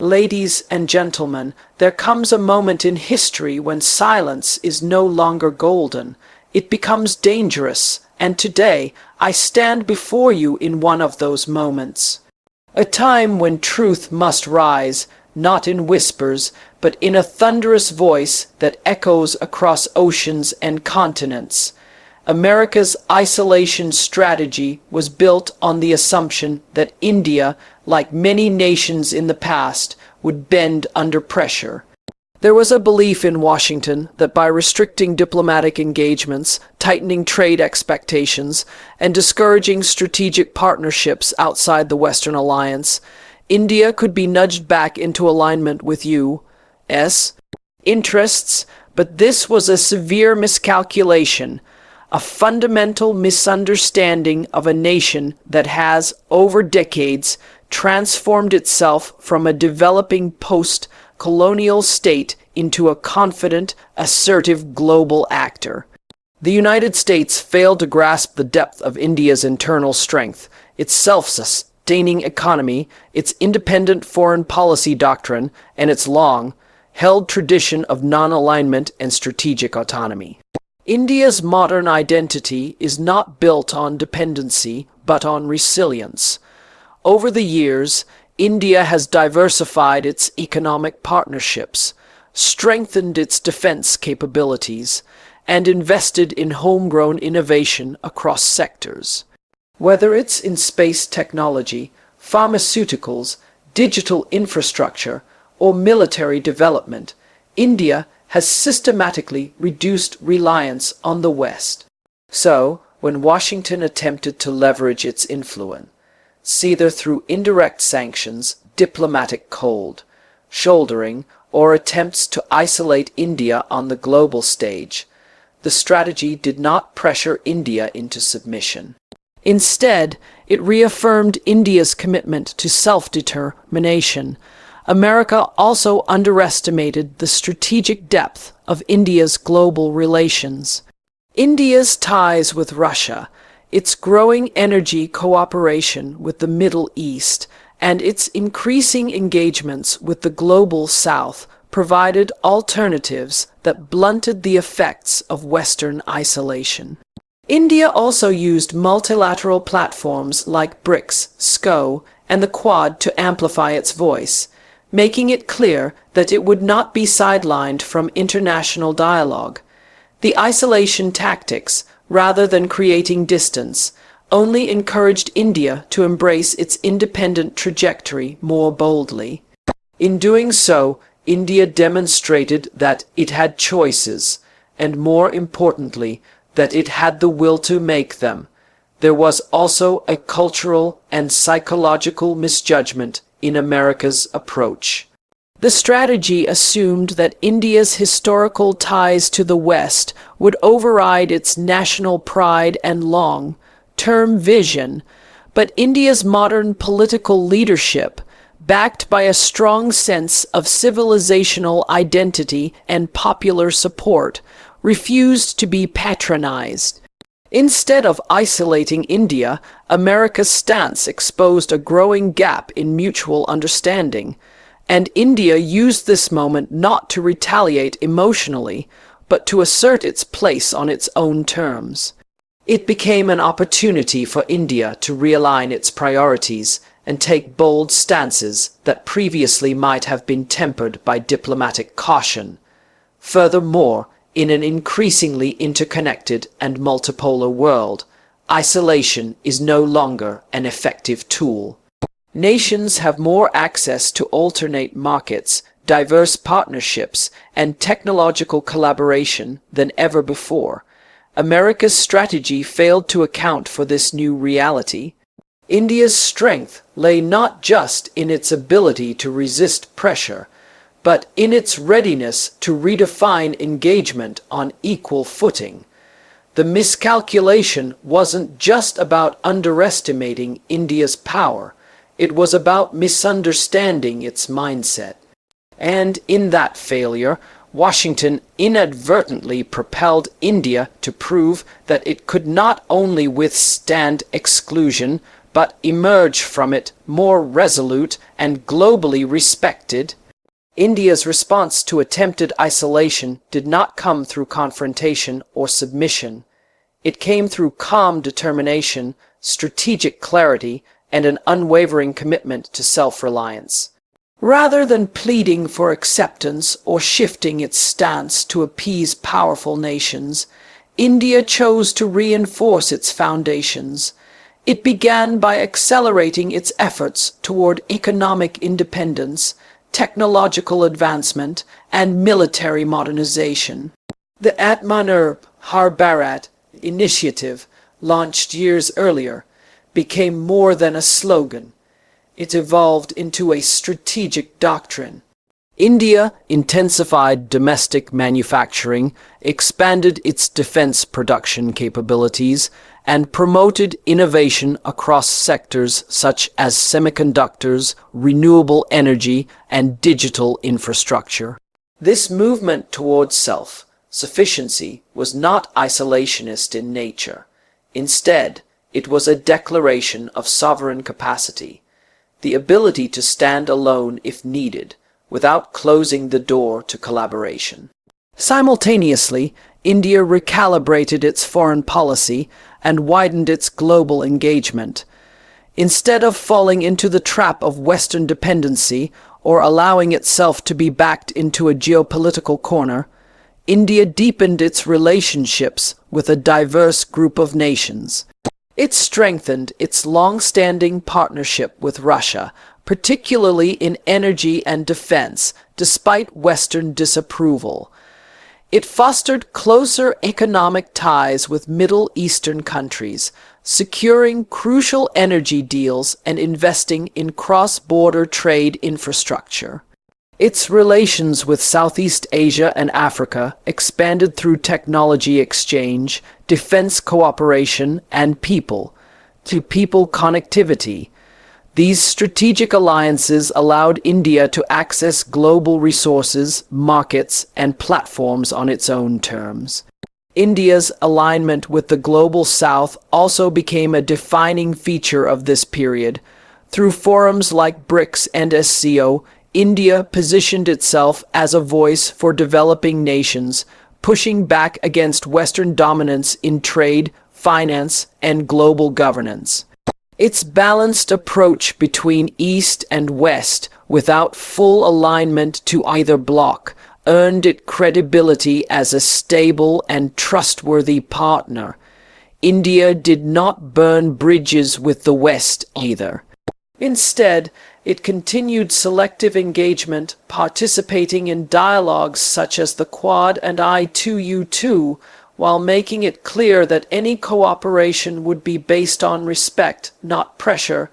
Ladies and gentlemen, there comes a moment in history when silence is no longer golden. It becomes dangerous, and today I stand before you in one of those moments. A time when truth must rise, not in whispers, but in a thunderous voice that echoes across oceans and continents. America's isolation strategy was built on the assumption that India, like many nations in the past, would bend under pressure. There was a belief in Washington that by restricting diplomatic engagements, tightening trade expectations, and discouraging strategic partnerships outside the Western alliance, India could be nudged back into alignment with U.S. interests, but this was a severe miscalculation, a fundamental misunderstanding of a nation that has, over decades, transformed itself from a developing post-colonial state into a confident, assertive global actor. The United States failed to grasp the depth of India's internal strength, its self-sustaining economy, its independent foreign policy doctrine, and its long-held tradition of non-alignment and strategic autonomy. India's modern identity is not built on dependency, but on resilience. Over the years, India has diversified its economic partnerships, strengthened its defense capabilities, and invested in homegrown innovation across sectors. Whether it's in space technology, pharmaceuticals, digital infrastructure, or military development, India has systematically reduced reliance on the West. So, when Washington attempted to leverage its influence, either through indirect sanctions, diplomatic cold shouldering, or attempts to isolate India on the global stage, the strategy did not pressure India into submission. Instead, it reaffirmed India's commitment to self-determination. America also underestimated the strategic depth of India's global relations. India's ties with Russia, its growing energy cooperation with the Middle East, and its increasing engagements with the global South provided alternatives that blunted the effects of Western isolation. India also used multilateral platforms like BRICS, SCO, and the Quad to amplify its voice, making it clear that it would not be sidelined from international dialogue. The isolation tactics, rather than creating distance, only encouraged India to embrace its independent trajectory more boldly. In doing so, India demonstrated that it had choices, and more importantly, that it had the will to make them. There was also a cultural and psychological misjudgment in America's approach. The strategy assumed that India's historical ties to the West would override its national pride and long-term vision, but India's modern political leadership, backed by a strong sense of civilizational identity and popular support, refused to be patronized. Instead of isolating India, America's stance exposed a growing gap in mutual understanding, and India used this moment not to retaliate emotionally, but to assert its place on its own terms. It became an opportunity for India to realign its priorities and take bold stances that previously might have been tempered by diplomatic caution. Furthermore, in an increasingly interconnected and multipolar world, isolation is no longer an effective tool. Nations have more access to alternate markets, diverse partnerships, and technological collaboration than ever before. America's strategy failed to account for this new reality. India's strength lay not just in its ability to resist pressure, but in its readiness to redefine engagement on equal footing. The miscalculation wasn't just about underestimating India's power, it was about misunderstanding its mindset. And in that failure, Washington inadvertently propelled India to prove that it could not only withstand exclusion, but emerge from it more resolute and globally respected. India's response to attempted isolation did not come through confrontation or submission. It came through calm determination, strategic clarity, and an unwavering commitment to self-reliance. Rather than pleading for acceptance or shifting its stance to appease powerful nations, India chose to reinforce its foundations. It began by accelerating its efforts toward economic independence, technological advancement, and military modernization. The Atmanirbhar Bharat initiative, launched years earlier, became more than a slogan. It evolved into a strategic doctrine. India intensified domestic manufacturing, expanded its defense production capabilities, and promoted innovation across sectors such as semiconductors, renewable energy, and digital infrastructure. This movement towards self-sufficiency was not isolationist in nature. Instead, it was a declaration of sovereign capacity, the ability to stand alone if needed, without closing the door to collaboration. Simultaneously, India recalibrated its foreign policy and widened its global engagement. Instead of falling into the trap of Western dependency or allowing itself to be backed into a geopolitical corner, India deepened its relationships with a diverse group of nations. It strengthened its long-standing partnership with Russia, particularly in energy and defense, despite Western disapproval. It fostered closer economic ties with Middle Eastern countries, securing crucial energy deals and investing in cross-border trade infrastructure. Its relations with Southeast Asia and Africa expanded through technology exchange, defense cooperation, and people-to-people connectivity. These strategic alliances allowed India to access global resources, markets, and platforms on its own terms. India's alignment with the Global South also became a defining feature of this period. Through forums like BRICS and SCO, India positioned itself as a voice for developing nations, pushing back against Western dominance in trade, finance, and global governance. Its balanced approach between East and West, without full alignment to either bloc, earned it credibility as a stable and trustworthy partner. India did not burn bridges with the West either. Instead, it continued selective engagement, participating in dialogues such as the Quad and I2U2, while making it clear that any cooperation would be based on respect, not pressure.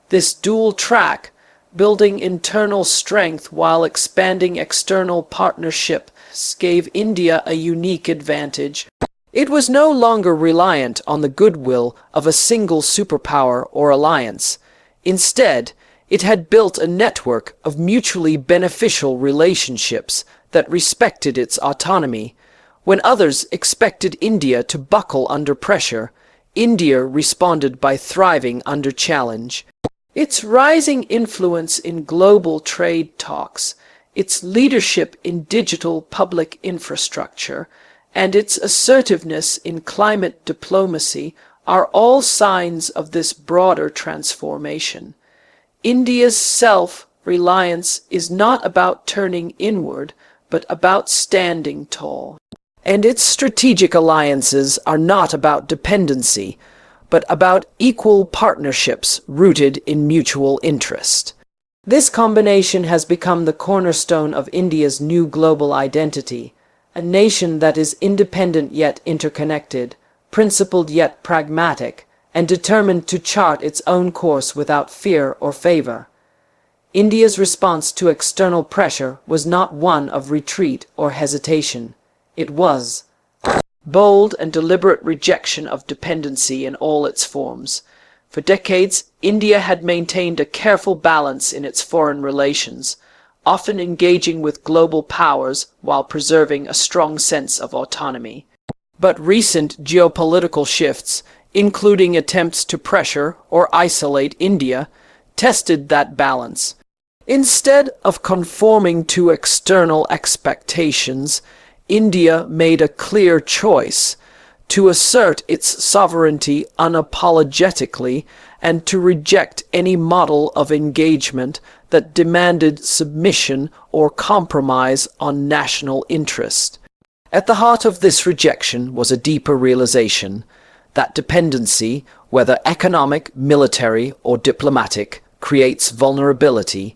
This dual track, building internal strength while expanding external partnerships, gave India a unique advantage. It was no longer reliant on the goodwill of a single superpower or alliance. Instead, it had built a network of mutually beneficial relationships that respected its autonomy. When others expected India to buckle under pressure, India responded by thriving under challenge. Its rising influence in global trade talks, its leadership in digital public infrastructure, and its assertiveness in climate diplomacy are all signs of this broader transformation. India's self-reliance is not about turning inward, but about standing tall. And its strategic alliances are not about dependency, but about equal partnerships rooted in mutual interest. This combination has become the cornerstone of India's new global identity, a nation that is independent yet interconnected, principled yet pragmatic, and determined to chart its own course without fear or favor. India's response to external pressure was not one of retreat or hesitation. It was bold and deliberate rejection of dependency in all its forms. For decades, India had maintained a careful balance in its foreign relations, often engaging with global powers while preserving a strong sense of autonomy. But recent geopolitical shifts, including attempts to pressure or isolate India, tested that balance. Instead of conforming to external expectations, India made a clear choice to assert its sovereignty unapologetically and to reject any model of engagement that demanded submission or compromise on national interest. At the heart of this rejection was a deeper realization that dependency, whether economic, military, or diplomatic, creates vulnerability.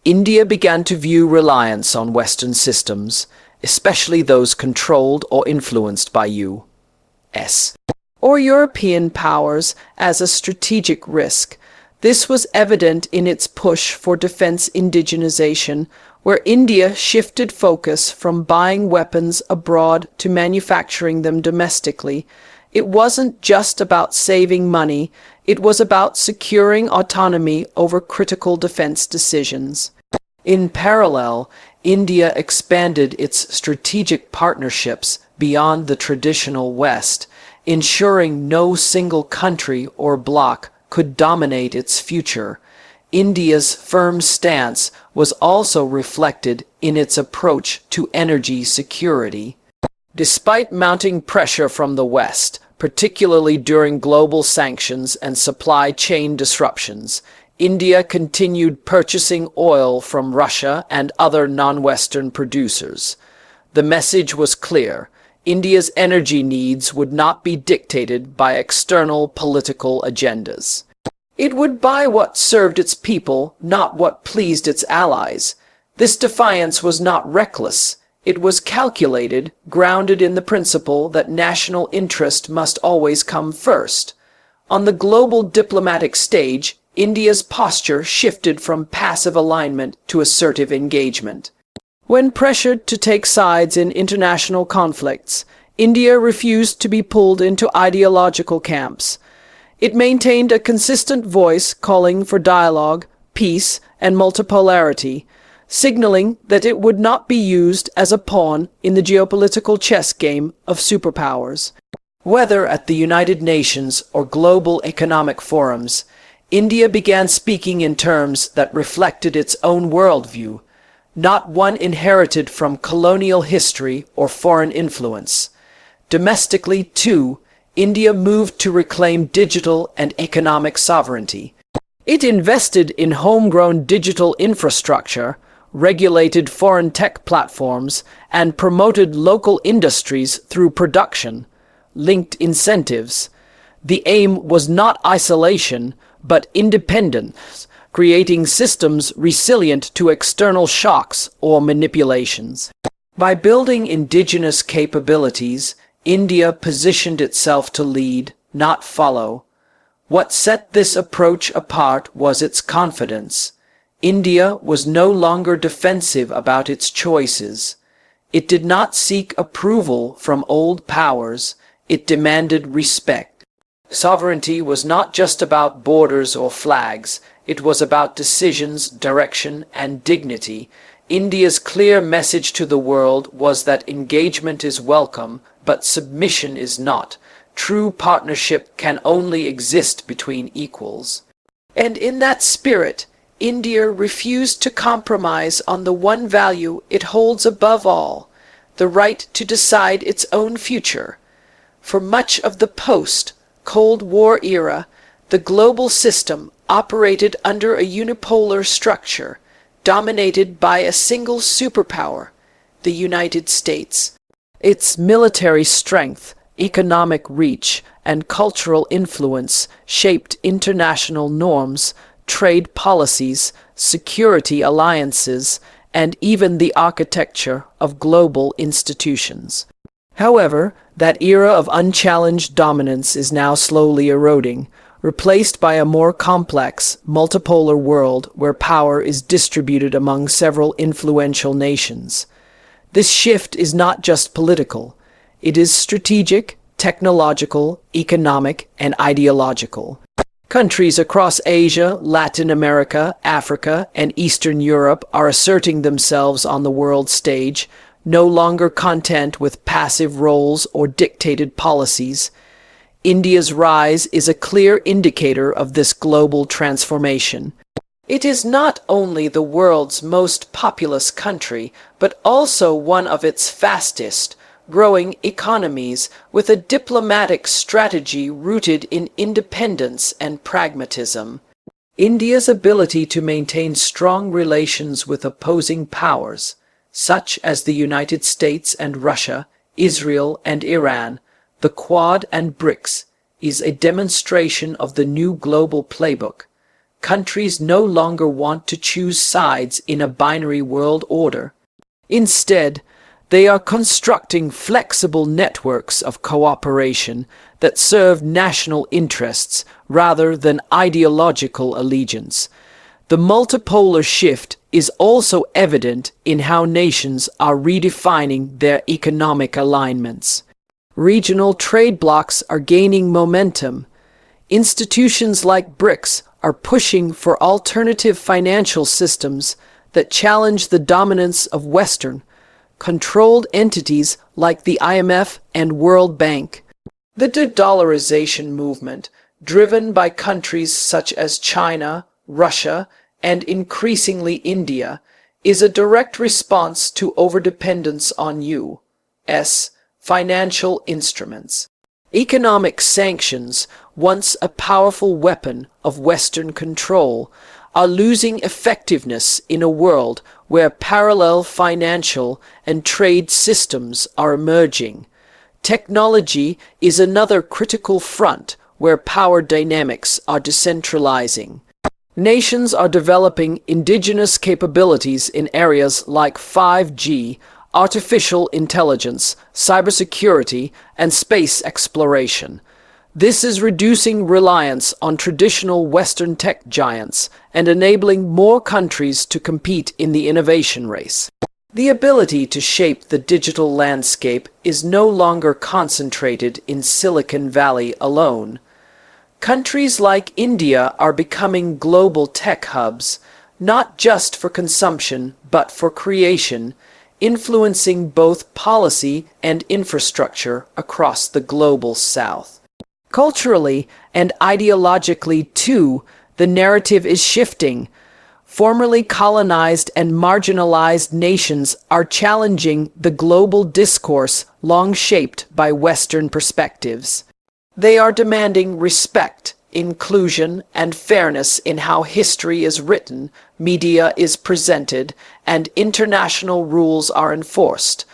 India began to view reliance on Western systems, especially those controlled or influenced by U.S. or European powers, as a strategic risk. This was evident in its push for defense indigenization, where India shifted focus from buying weapons abroad to manufacturing them domestically. It wasn't just about saving money, it was about securing autonomy over critical defense decisions. In parallel, India expanded its strategic partnerships beyond the traditional West, ensuring no single country or bloc could dominate its future. India's firm stance was also reflected in its approach to energy security. Despite mounting pressure from the West, particularly during global sanctions and supply chain disruptions, India continued purchasing oil from Russia and other non-Western producers. The message was clear: India's energy needs would not be dictated by external political agendas. It would buy what served its people, not what pleased its allies. This defiance was not reckless. It was calculated, grounded in the principle that national interest must always come first. On the global diplomatic stage, India's posture shifted from passive alignment to assertive engagement. When pressured to take sides in international conflicts, India refused to be pulled into ideological camps. It maintained a consistent voice calling for dialogue, peace, and multipolarity, signaling that it would not be used as a pawn in the geopolitical chess game of superpowers. Whether at the United Nations or global economic forums, India began speaking in terms that reflected its own worldview, not one inherited from colonial history or foreign influence. Domestically, too, India moved to reclaim digital and economic sovereignty. It invested in homegrown digital infrastructure, regulated foreign tech platforms, and promoted local industries through production-linked incentives. The aim was not isolation, but independence, creating systems resilient to external shocks or manipulations. By building indigenous capabilities, India positioned itself to lead, not follow. What set this approach apart was its confidence. India was no longer defensive about its choices. It did not seek approval from old powers, it demanded respect. Sovereignty was not just about borders or flags, it was about decisions, direction, and dignity. India's clear message to the world was that engagement is welcome, but submission is not. True partnership can only exist between equals. And in that spirit, India refused to compromise on the one value it holds above all, the right to decide its own future. For much of the post-Cold War era, the global system operated under a unipolar structure, dominated by a single superpower, the United States. Its military strength, economic reach, and cultural influence shaped international norms, trade policies, security alliances, and even the architecture of global institutions. However, that era of unchallenged dominance is now slowly eroding, replaced by a more complex, multipolar world where power is distributed among several influential nations. This shift is not just political. It is strategic, technological, economic, and ideological. Countries across Asia, Latin America, Africa, and Eastern Europe are asserting themselves on the world stage, no longer content with passive roles or dictated policies. India's rise is a clear indicator of this global transformation. It is not only the world's most populous country, but also one of its fastest growing economies, with a diplomatic strategy rooted in independence and pragmatism. India's ability to maintain strong relations with opposing powers, such as the United States and Russia, Israel and Iran, the Quad and BRICS, is a demonstration of the new global playbook. Countries no longer want to choose sides in a binary world order. Instead, they are constructing flexible networks of cooperation that serve national interests rather than ideological allegiance. The multipolar shift is also evident in how nations are redefining their economic alignments. Regional trade blocs are gaining momentum. Institutions like BRICS are pushing for alternative financial systems that challenge the dominance of Western, controlled entities like the IMF and World Bank. The de-dollarization movement, driven by countries such as China, Russia, and increasingly India, is a direct response to overdependence on U.S. financial instruments. Economic sanctions, once a powerful weapon of Western control, are losing effectiveness in a world where parallel financial and trade systems are emerging. Technology is another critical front where power dynamics are decentralizing. Nations are developing indigenous capabilities in areas like 5G, artificial intelligence, cybersecurity, and space exploration. This is reducing reliance on traditional Western tech giants and enabling more countries to compete in the innovation race. The ability to shape the digital landscape is no longer concentrated in Silicon Valley alone. Countries like India are becoming global tech hubs, not just for consumption, but for creation, influencing both policy and infrastructure across the global South. Culturally and ideologically, too, the narrative is shifting. Formerly colonized and marginalized nations are challenging the global discourse long shaped by Western perspectives. They are demanding respect, inclusion, and fairness in how history is written, media is presented, and international rules are enforced.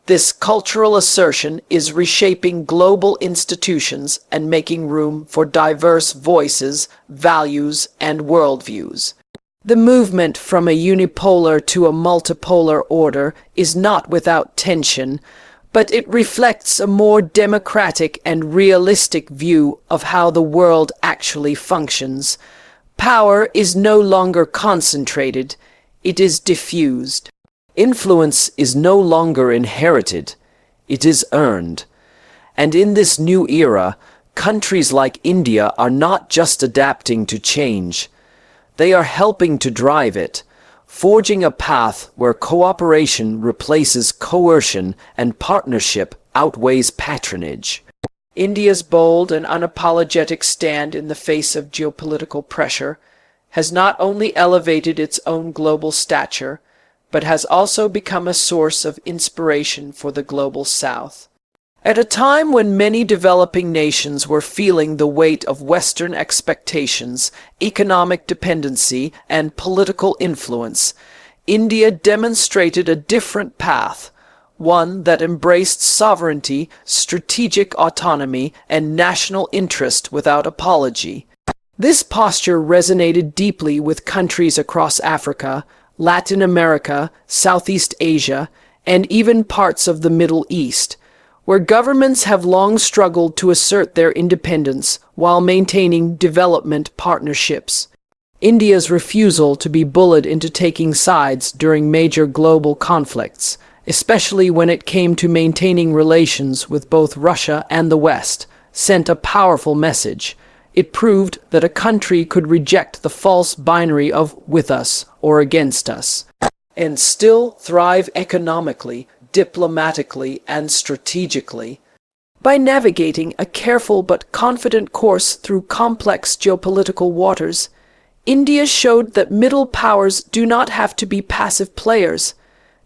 This cultural assertion is reshaping global institutions and making room for diverse voices, values, and worldviews. The movement from a unipolar to a multipolar order is not without tension, but it reflects a more democratic and realistic view of how the world actually functions. Power is no longer concentrated, it is diffused. Influence is no longer inherited, it is earned. And in this new era, countries like India are not just adapting to change, they are helping to drive it, forging a path where cooperation replaces coercion and partnership outweighs patronage. India's bold and unapologetic stand in the face of geopolitical pressure has not only elevated its own global stature, but has also become a source of inspiration for the global South. At a time when many developing nations were feeling the weight of Western expectations, economic dependency, and political influence, India demonstrated a different path, one that embraced sovereignty, strategic autonomy, and national interest without apology. This posture resonated deeply with countries across Africa, Latin America, Southeast Asia, and even parts of the Middle East, where governments have long struggled to assert their independence while maintaining development partnerships. India's refusal to be bullied into taking sides during major global conflicts, especially when it came to maintaining relations with both Russia and the West, sent a powerful message. It proved that a country could reject the false binary of with us or against us, and still thrive economically, diplomatically, and strategically. By navigating a careful but confident course through complex geopolitical waters, India showed that middle powers do not have to be passive players.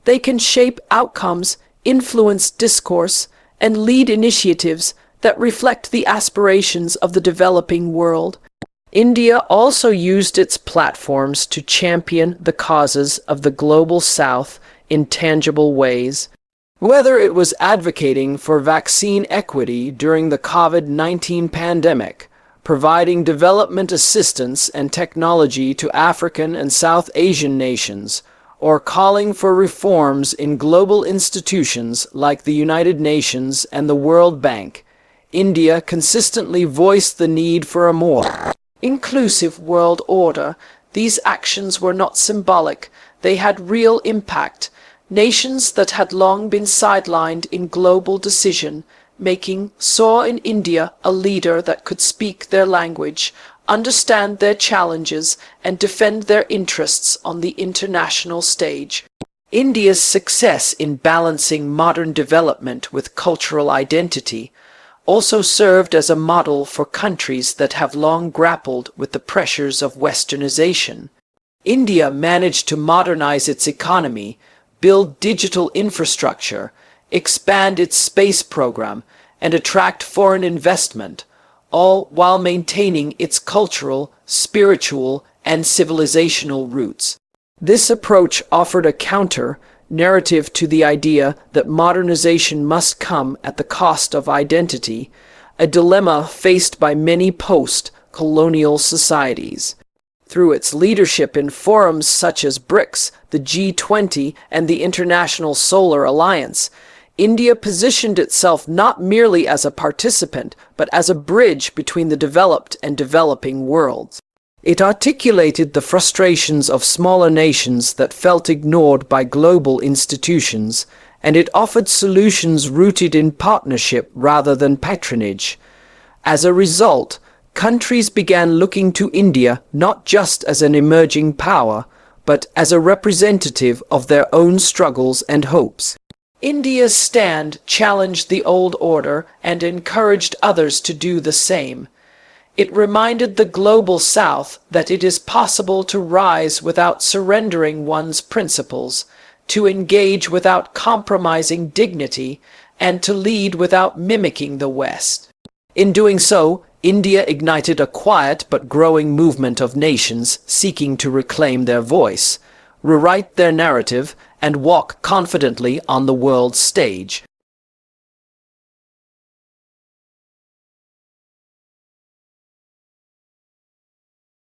They can shape outcomes, influence discourse, and lead initiatives that reflect the aspirations of the developing world. India also used its platforms to champion the causes of the global South in tangible ways. Whether it was advocating for vaccine equity during the COVID-19 pandemic, providing development assistance and technology to African and South Asian nations, or calling for reforms in global institutions like the United Nations and the World Bank, India consistently voiced the need for a more inclusive world order. These actions were not symbolic, they had real impact. Nations that had long been sidelined in global decision-making saw in India a leader that could speak their language, understand their challenges, and defend their interests on the international stage. India's success in balancing modern development with cultural identity also served as a model for countries that have long grappled with the pressures of westernization. India managed to modernize its economy, build digital infrastructure, expand its space program, and attract foreign investment, all while maintaining its cultural, spiritual, and civilizational roots. This approach offered a counter-narrative to the idea that modernization must come at the cost of identity, a dilemma faced by many post-colonial societies. Through its leadership in forums such as BRICS, the G20, and the International Solar Alliance, India positioned itself not merely as a participant, but as a bridge between the developed and developing worlds. It articulated the frustrations of smaller nations that felt ignored by global institutions, and it offered solutions rooted in partnership rather than patronage. As a result, countries began looking to India not just as an emerging power, but as a representative of their own struggles and hopes. India's stand challenged the old order and encouraged others to do the same. It reminded the global South that it is possible to rise without surrendering one's principles, to engage without compromising dignity, and to lead without mimicking the West. In doing so, India ignited a quiet but growing movement of nations seeking to reclaim their voice, rewrite their narrative, and walk confidently on the world stage.